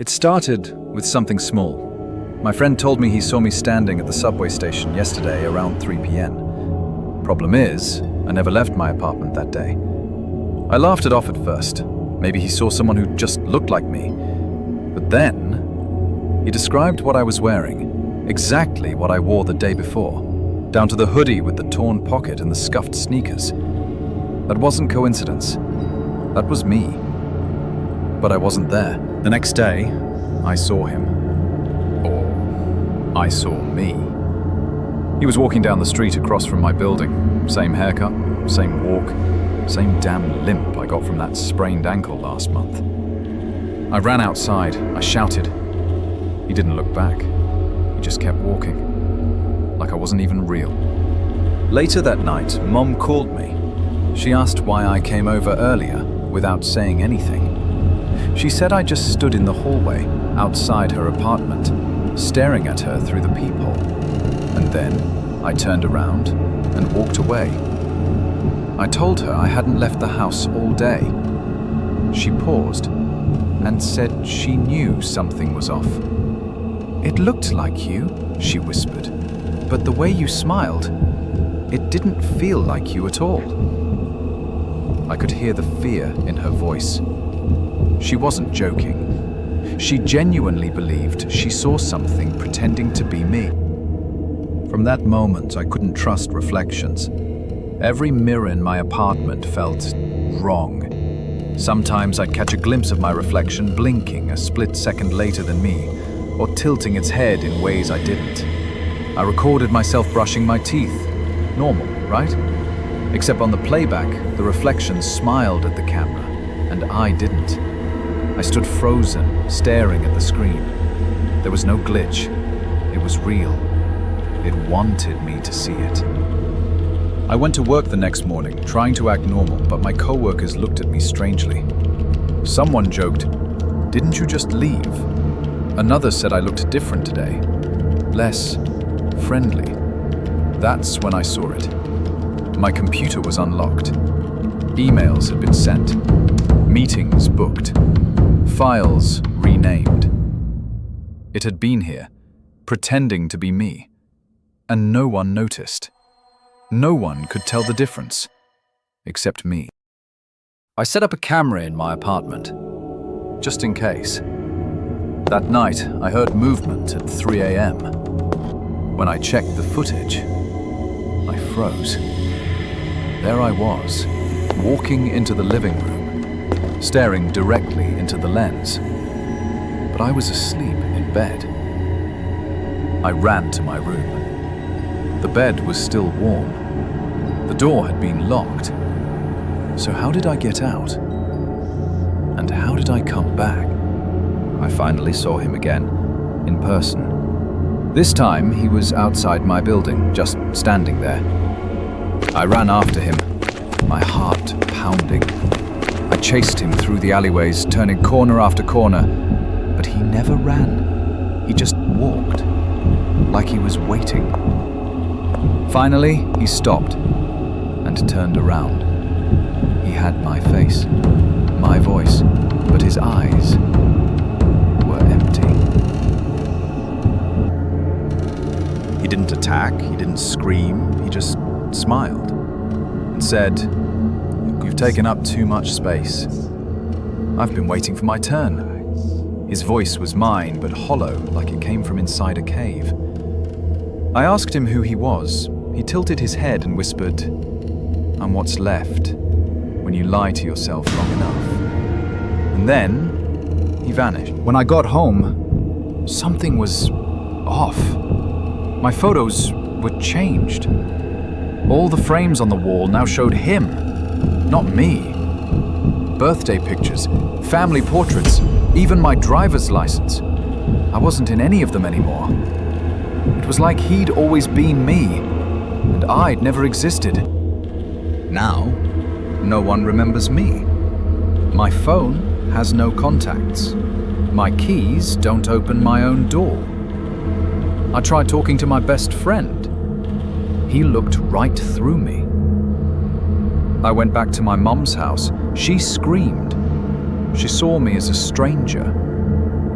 It started with something small. My friend told me he saw me standing at the subway station yesterday around 3 p.m. Problem is, I never left my apartment that day. I laughed it off at first. Maybe he saw someone who just looked like me. But then, he described what I was wearing, exactly what I wore the day before, down to the hoodie with the torn pocket and the scuffed sneakers. That wasn't coincidence. That was me. But I wasn't there. The next day, I saw him. Or I saw me. He was walking down the street across from my building. Same haircut, same walk, same damn limp I got from that sprained ankle last month. I ran outside. I shouted. He didn't look back. He just kept walking, like I wasn't even real. Later that night, Mom called me. She asked why I came over earlier without saying anything. She said I just stood in the hallway outside her apartment, staring at her through the peephole. And then I turned around and walked away. I told her I hadn't left the house all day. She paused and said she knew something was off. "It looked like you," she whispered, "but the way you smiled, it didn't feel like you at all." I could hear the fear in her voice. She wasn't joking. She genuinely believed she saw something pretending to be me. From that moment, I couldn't trust reflections. Every mirror in my apartment felt wrong. Sometimes I'd catch a glimpse of my reflection blinking a split second later than me, or tilting its head in ways I didn't. I recorded myself brushing my teeth. Normal, right? Except on the playback, the reflection smiled at the camera, and I didn't. I stood frozen, staring at the screen. There was no glitch. It was real. It wanted me to see it. I went to work the next morning, trying to act normal, but my co-workers looked at me strangely. Someone joked, "Didn't you just leave?" Another said I looked different today, less friendly. That's when I saw it. My computer was unlocked. Emails had been sent. Meetings booked. Files renamed. It had been here, pretending to be me. And no one noticed. No one could tell the difference, except me. I set up a camera in my apartment, just in case. That night, I heard movement at 3 a.m. When I checked the footage, I froze. There I was, walking into the living room, staring directly into the lens. But I was asleep in bed. I ran to my room. The bed was still warm. The door had been locked. So how did I get out? And how did I come back? I finally saw him again, in person. This time, he was outside my building, just standing there. I ran after him, my heart pounding. I chased him through the alleyways, turning corner after corner, but he never ran. He just walked, like he was waiting. Finally, he stopped and turned around. He had my face, my voice, but his eyes were empty. He didn't attack, he didn't scream, he just smiled and said, "You've taken up too much space. I've been waiting for my turn." His voice was mine, but hollow, like it came from inside a cave. I asked him who he was. He tilted his head and whispered, "I'm what's left when you lie to yourself long enough." And then he vanished. When I got home, something was off. My photos were changed. All the frames on the wall now showed him, not me. Birthday pictures, family portraits, even my driver's license. I wasn't in any of them anymore. It was like he'd always been me, and I'd never existed. Now, no one remembers me. My phone has no contacts. My keys don't open my own door. I tried talking to my best friend. He looked right through me. I went back to my mum's house. She screamed. She saw me as a stranger.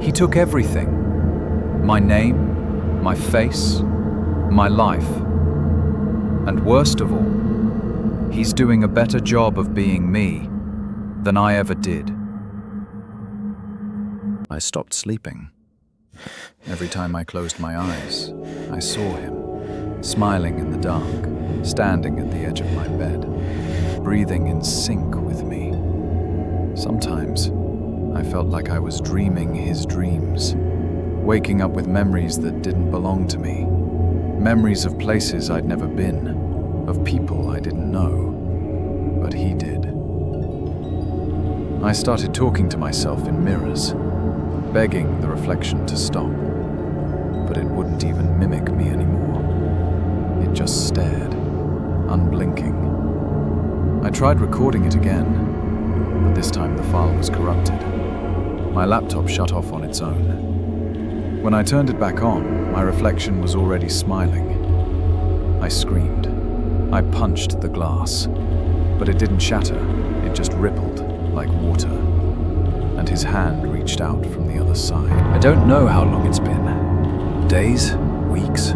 He took everything. My name, my face, my life. And worst of all, he's doing a better job of being me than I ever did. I stopped sleeping. Every time I closed my eyes, I saw him, smiling in the dark, standing at the edge of my bed, breathing in sync with me. Sometimes, I felt like I was dreaming his dreams, waking up with memories that didn't belong to me, memories of places I'd never been, of people I didn't know, but he did. I started talking to myself in mirrors, begging the reflection to stop, but it wouldn't even mimic me anymore. It just stared, unblinking. I tried recording it again, but this time the file was corrupted. My laptop shut off on its own. When I turned it back on, my reflection was already smiling. I screamed. I punched the glass, but it didn't shatter, it just rippled like water. And his hand reached out from the other side. I don't know how long it's been. Days? Weeks?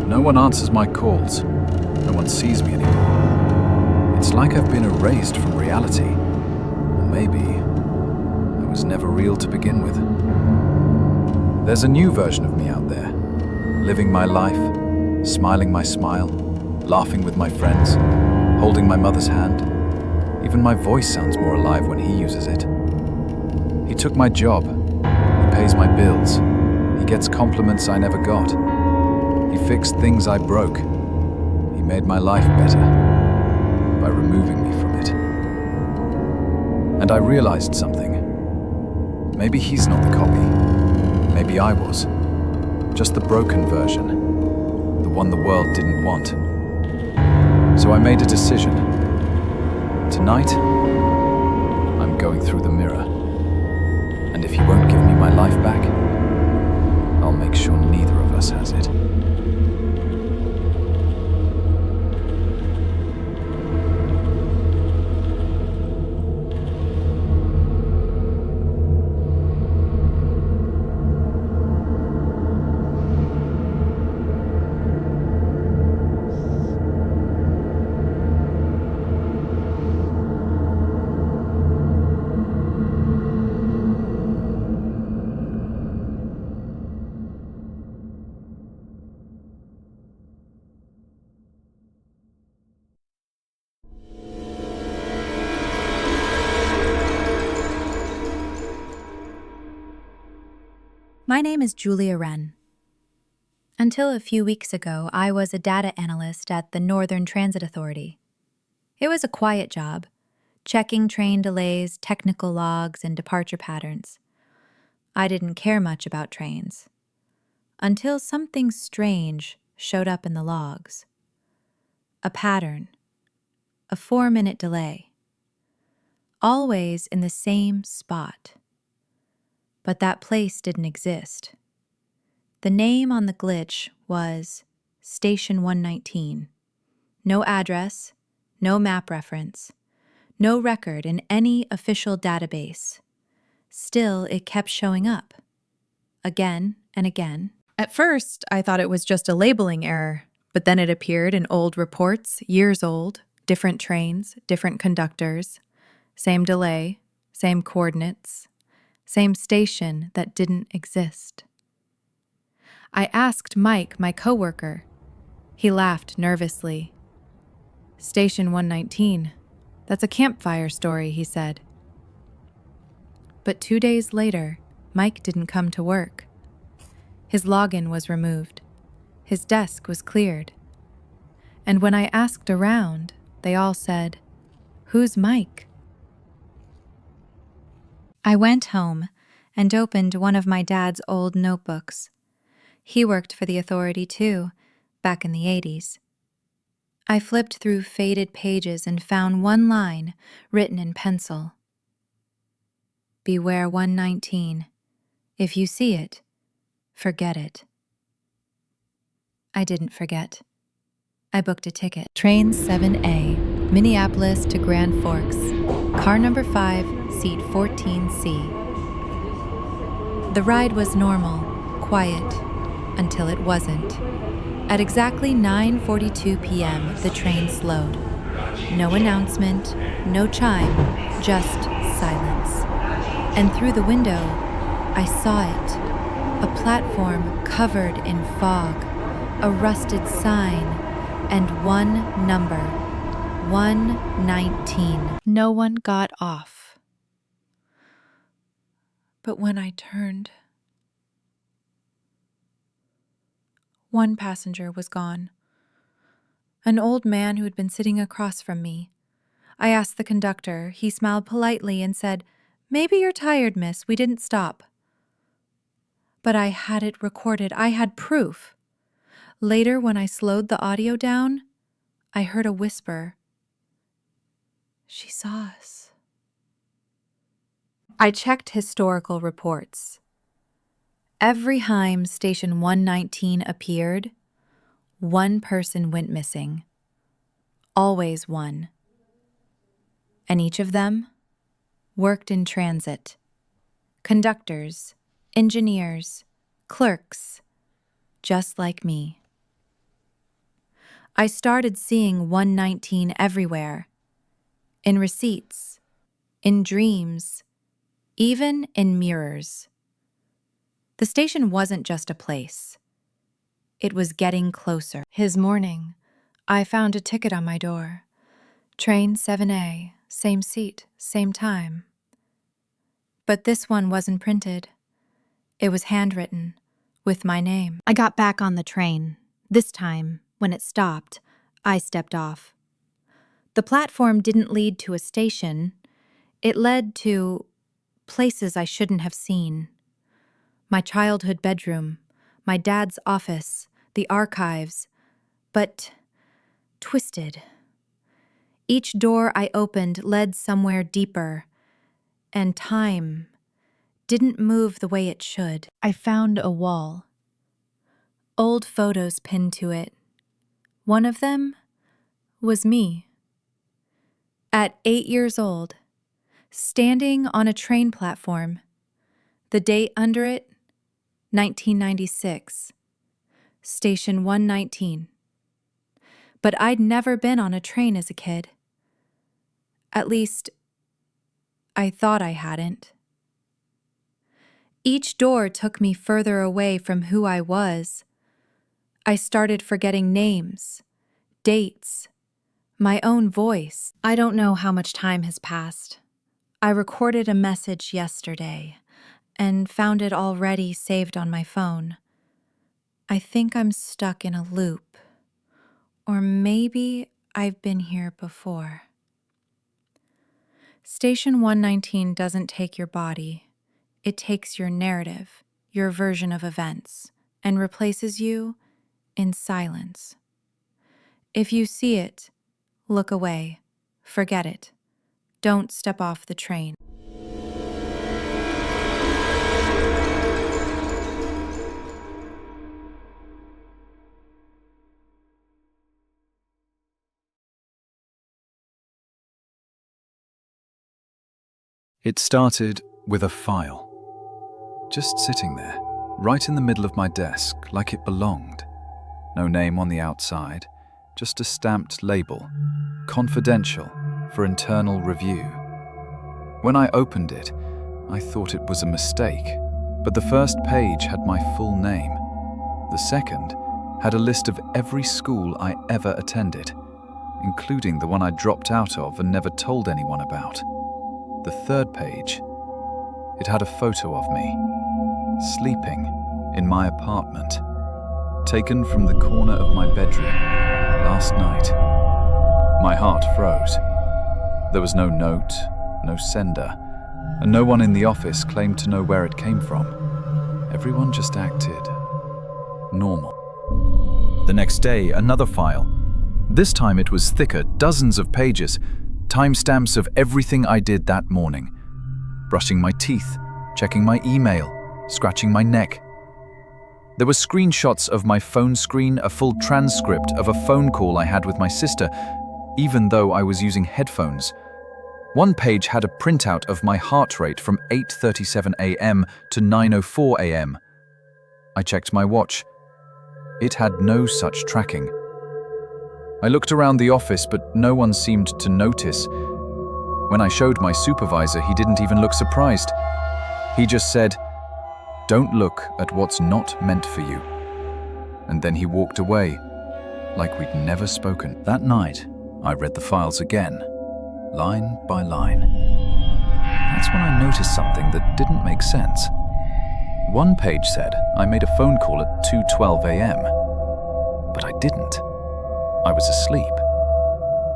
No one answers my calls. No one sees me anymore. It's like I've been erased from reality. And maybe I was never real to begin with. There's a new version of me out there, living my life, smiling my smile, laughing with my friends, holding my mother's hand. Even my voice sounds more alive when he uses it. He took my job. He pays my bills. He gets compliments I never got. He fixed things I broke. He made my life better by removing me from it. And I realized something. Maybe he's not the copy. Maybe I was. Just the broken version. The one the world didn't want. So I made a decision. Tonight, I'm going through the mirror. And if he won't give me my life back, I'll make sure neither of us has it. My name is Julia Wren. Until a few weeks ago, I was a data analyst at the Northern Transit Authority. It was a quiet job, checking train delays, technical logs, and departure patterns. I didn't care much about trains, until something strange showed up in the logs. A pattern, a 4-minute delay, always in the same spot. But that place didn't exist. The name on the glitch was Station 119. No address, no map reference, no record in any official database. Still, it kept showing up, again and again. At first, I thought it was just a labeling error, but then it appeared in old reports, years old, different trains, different conductors, same delay, same coordinates, same station that didn't exist. I asked Mike, my coworker. He laughed nervously. Station 119. That's a campfire story, he said. But 2 days later, Mike didn't come to work. His login was removed. His desk was cleared. And when I asked around, they all said, "Who's Mike?" I went home and opened one of my dad's old notebooks. He worked for the authority too, back in the 80s. I flipped through faded pages and found one line written in pencil. Beware 119. If you see it, forget it. I didn't forget. I booked a ticket. Train 7A, Minneapolis to Grand Forks. Car number 5, seat 14C. The ride was normal, quiet, until it wasn't. At exactly 9:42 p.m., the train slowed. No announcement, no chime, just silence. And through the window, I saw it. A platform covered in fog, a rusted sign, and one number, 119. No one got off. But when I turned, one passenger was gone. An old man who had been sitting across from me. I asked the conductor. He smiled politely and said, "Maybe you're tired, miss. We didn't stop." But I had it recorded. I had proof. Later, when I slowed the audio down, I heard a whisper. She saw us. I checked historical reports. Every time Station 119 appeared, one person went missing. Always one. And each of them worked in transit. Conductors, engineers, clerks, just like me. I started seeing 119 everywhere. In receipts, in dreams, even in mirrors. The station wasn't just a place. It was getting closer. His morning, I found a ticket on my door. Train 7A, same seat, same time. But this one wasn't printed. It was handwritten, with my name. I got back on the train. This time, when it stopped, I stepped off. The platform didn't lead to a station. It led to places I shouldn't have seen. My childhood bedroom, my dad's office, the archives, but twisted. Each door I opened led somewhere deeper, and time didn't move the way it should. I found a wall. Old photos pinned to it. One of them was me. At 8 years old, standing on a train platform. The date under it, 1996. Station 119. But I'd never been on a train as a kid. At least, I thought I hadn't. Each door took me further away from who I was. I started forgetting names, dates, my own voice. I don't know how much time has passed. I recorded a message yesterday and found it already saved on my phone. I think I'm stuck in a loop. Or maybe I've been here before. Station 119 doesn't take your body. It takes your narrative, your version of events, and replaces you in silence. If you see it, look away. Forget it. Don't step off the train. It started with a file, just sitting there, right in the middle of my desk, like it belonged. No name on the outside, just a stamped label, confidential, for internal review. When I opened it, I thought it was a mistake, but the first page had my full name. The second had a list of every school I ever attended, including the one I dropped out of and never told anyone about. The third page, it had a photo of me, sleeping in my apartment, taken from the corner of my bedroom last night. My heart froze. There was no note, no sender, and no one in the office claimed to know where it came from. Everyone just acted normal. The next day, another file. This time it was thicker, dozens of pages, timestamps of everything I did that morning. Brushing my teeth, checking my email, scratching my neck. There were screenshots of my phone screen, a full transcript of a phone call I had with my sister, even though I was using headphones. One page had a printout of my heart rate from 8:37 a.m. to 9:04 a.m. I checked my watch. It had no such tracking. I looked around the office, but no one seemed to notice. When I showed my supervisor, he didn't even look surprised. He just said, "Don't look at what's not meant for you." And then he walked away, like we'd never spoken. That night, I read the files again, line by line. That's when I noticed something that didn't make sense. One page said I made a phone call at 2:12 a.m., but I didn't. I was asleep.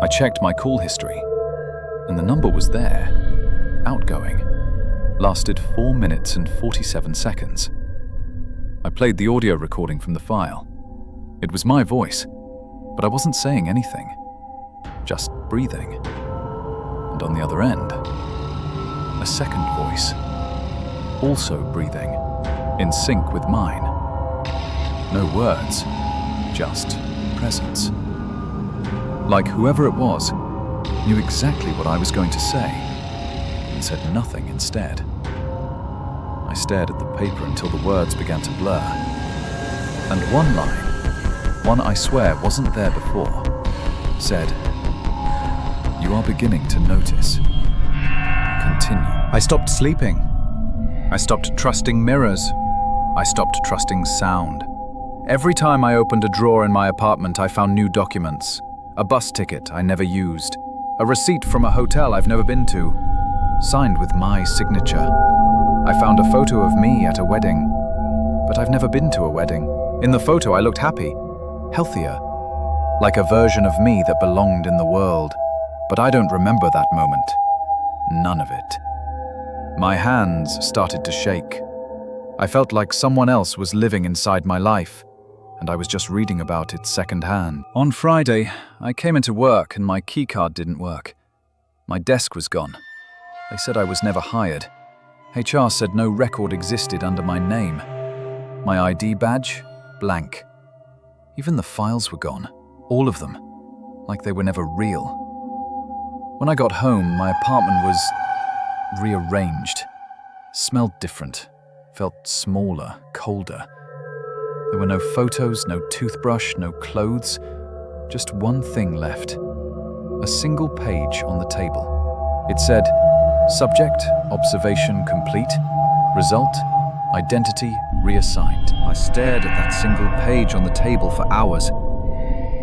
I checked my call history, and the number was there, outgoing. Lasted 4 minutes and 47 seconds. I played the audio recording from the file. It was my voice, but I wasn't saying anything, just breathing. And on the other end, a second voice, also breathing, in sync with mine. No words, just presence. Like whoever it was knew exactly what I was going to say, and said nothing instead. I stared at the paper until the words began to blur. And one line, one I swear wasn't there before, said, "You are beginning to notice. Continue." I stopped sleeping. I stopped trusting mirrors. I stopped trusting sound. Every time I opened a drawer in my apartment, I found new documents. A bus ticket I never used. A receipt from a hotel I've never been to, signed with my signature. I found a photo of me at a wedding, but I've never been to a wedding. In the photo, I looked happy, healthier, like a version of me that belonged in the world. But I don't remember that moment. None of it. My hands started to shake. I felt like someone else was living inside my life, and I was just reading about it secondhand. On Friday, I came into work and my keycard didn't work. My desk was gone. They said I was never hired. HR said no record existed under my name. My ID badge, blank. Even the files were gone, all of them, like they were never real. When I got home, my apartment was rearranged, smelled different, felt smaller, colder. There were no photos, no toothbrush, no clothes, just one thing left. A single page on the table. It said, "Subject, observation complete. Result, identity reassigned." I stared at that single page on the table for hours.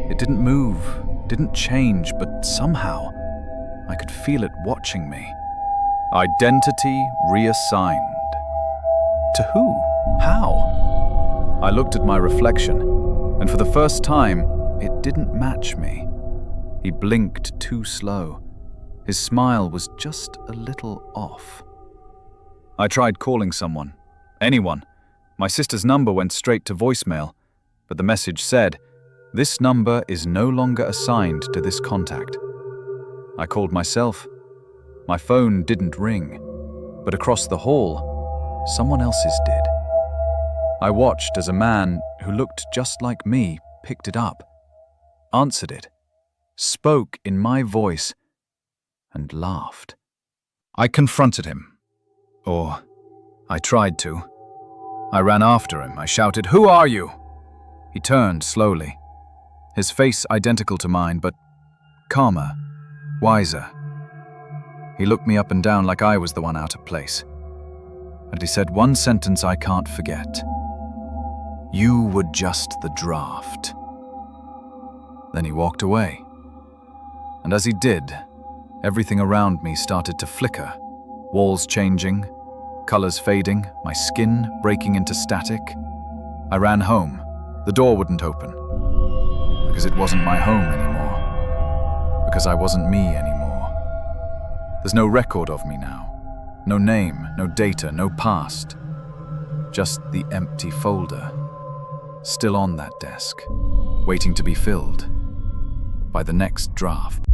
It didn't move, didn't change, but somehow I could feel it watching me. Identity reassigned. To who? How? I looked at my reflection, and for the first time, it didn't match me. He blinked too slow. His smile was just a little off. I tried calling someone, anyone. My sister's number went straight to voicemail, but the message said, "This number is no longer assigned to this contact." I called myself. My phone didn't ring, but across the hall, someone else's did. I watched as a man who looked just like me picked it up, answered it, spoke in my voice, and laughed. I confronted him. Or I tried to. I ran after him. I shouted, "Who are you?" He turned slowly, his face identical to mine, but calmer, wiser. He looked me up and down like I was the one out of place. And he said one sentence I can't forget. "You were just the draft." Then he walked away. And as he did, everything around me started to flicker, walls changing, colors fading, my skin breaking into static. I ran home. The door wouldn't open. Because it wasn't my home anymore. Because I wasn't me anymore. There's no record of me now. No name, no data, no past. Just the empty folder. Still on that desk, waiting to be filled by the next draft.